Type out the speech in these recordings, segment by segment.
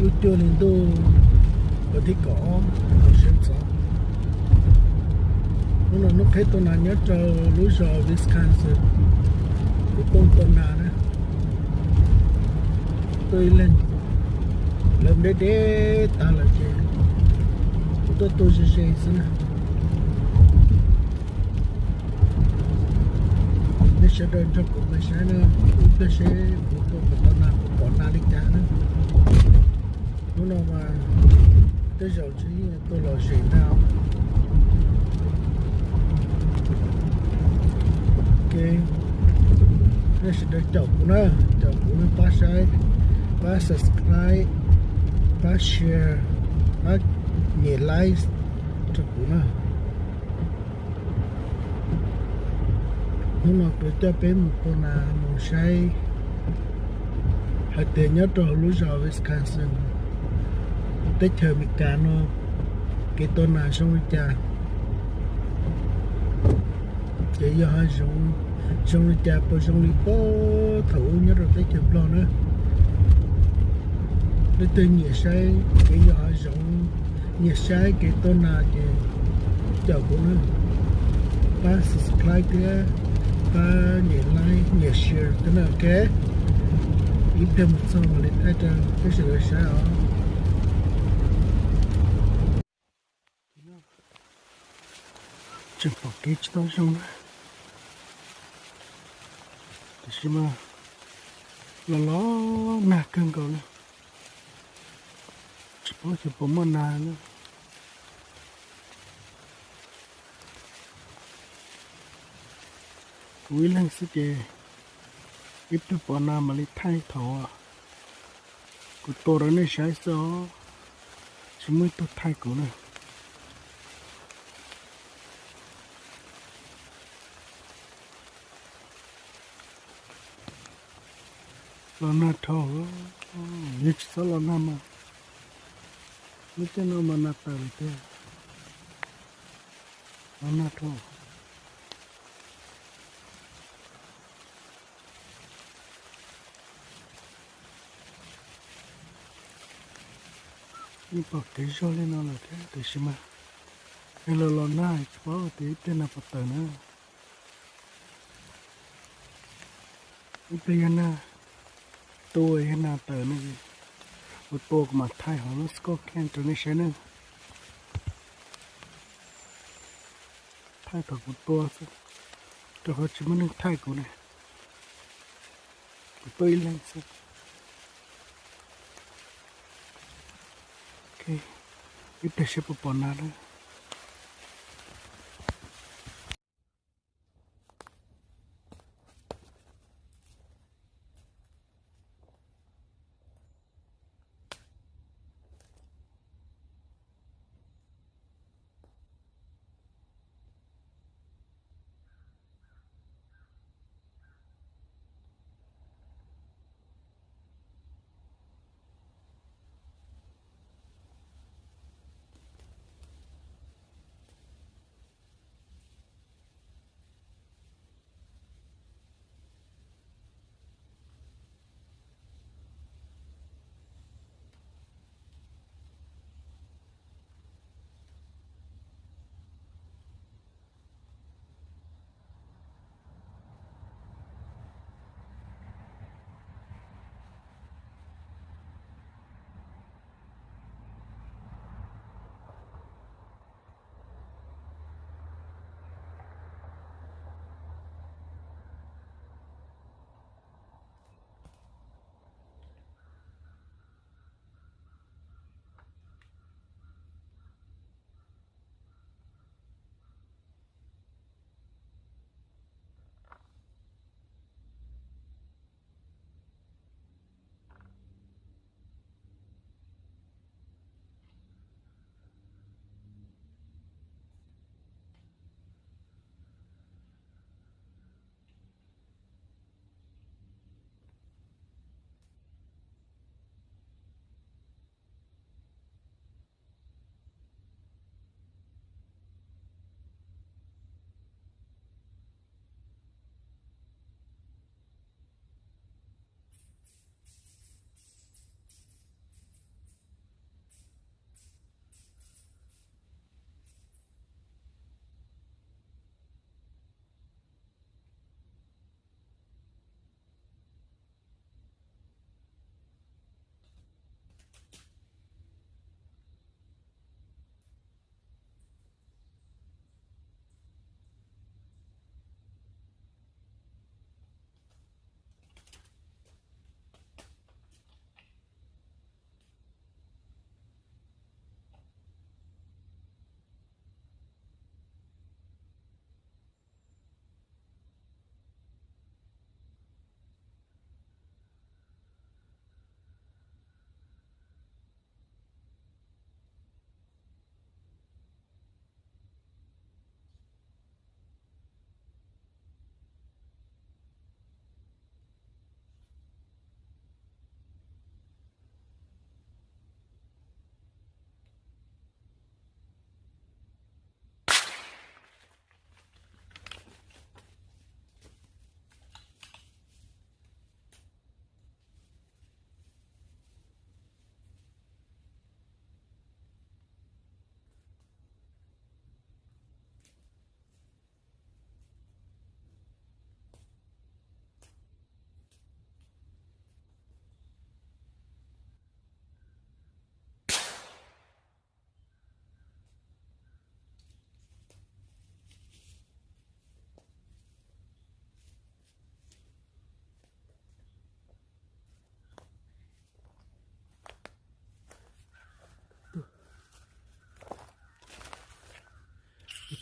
lúc chưa lên tôi ở thì có ở trên sao nó thấy tôi nào nhớ cho lối giờ Wisconsin cái con nào đó tôi lên làm để ta là gì tôi sẽ xem nữa để sẽ đơn cho cùng với sẽ nữa tôi sẽ của tôi của tôi nào của bọn nào đi trả nữa lúc nào mà tới giờ chỉ tôi lo gì nào ok nó sẽ được chồng của nó pass sai pass subscribe pass share pass nhảy like chồng của nó lúc nào tôi cho bé một con nào một say hãy tiền nhớ cho lúc giờ Wisconsin tết thời bị cá nó cái tôn nào xong rồi cha chỉ do hai giống xong rồi cha bơ xong đi bó thử nhớ rồi tết thời lo nữa để tôi nhẹ say cái do hai giống nhẹ say cái tôn nào thì chào của nó ba subscribe kia ba nhẹ like nhẹ share cái nào cái ít thêm một số mà lên ai trang cái sự đời sao chụp một cái cho xong thì mà nó nạc cơn cầu này chụp một nà nữa quý lên sẽ kề ít được bỏ nà mà lấy thay thọ của tôi đó này sai số chỉ mới tôi thay của này lo na thọ nhất số lo na mà nhất cái nó mà na tờ thế lo na thọ nhưng bảo cái cho lên nó là thế để xem mà cái lo na có tí tên là bắt tờ nữa bây giờ na tôi hay là tờ này một bộ mà thay họ nó có khen cho nó sẽ nữa thay thật một bộ cho họ chỉ muốn thay của này của tôi lên sao ok ít để xếp một nào đó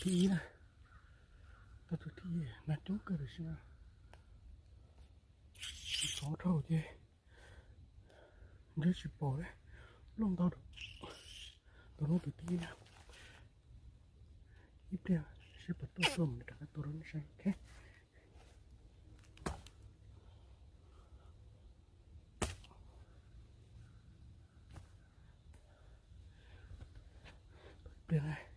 thì nè tao tụi thì là chúng cơ được chứ có thầu chứ nếu chỉ bỏ đấy luôn tao được tao nói tụi thì nè ít đi sẽ bắt tôi tôm để cả tôi nó sang thế bên này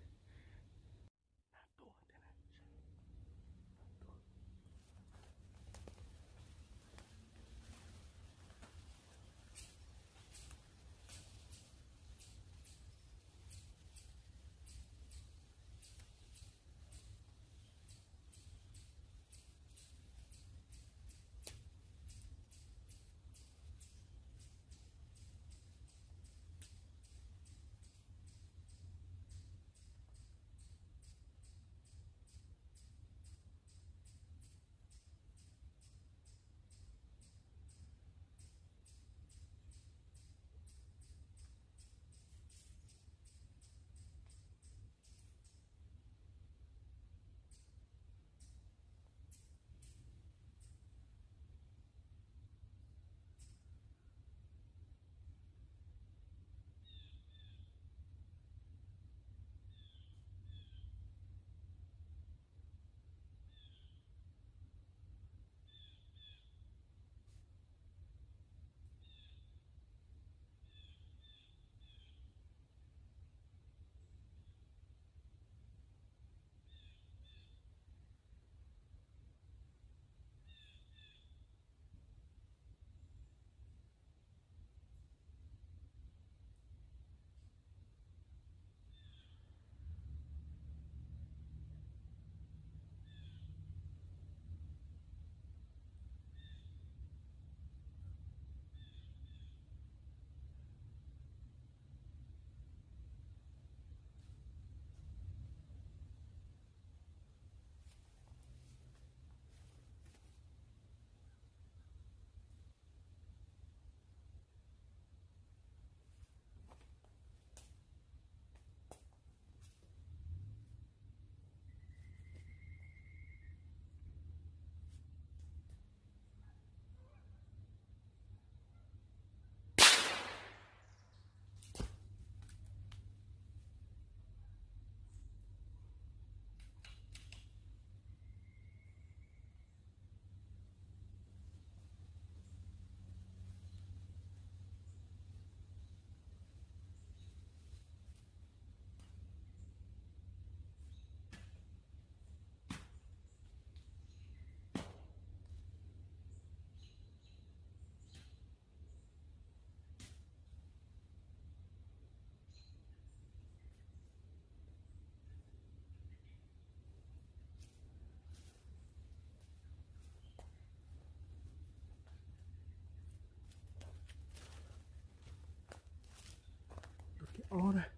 ó đây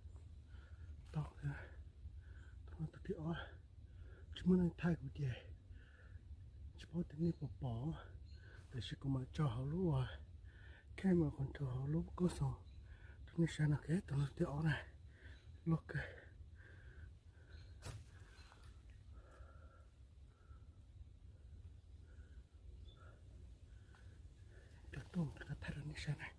tao tao tụi ó chúng mình thay của chị chỉ có tiếng này bỏ để sẽ có mà cho họ lúa rồi cái mà còn cho họ lúa có sổ chúng mình sẽ là cái tụi ó này look tôm cả thay ra như thế này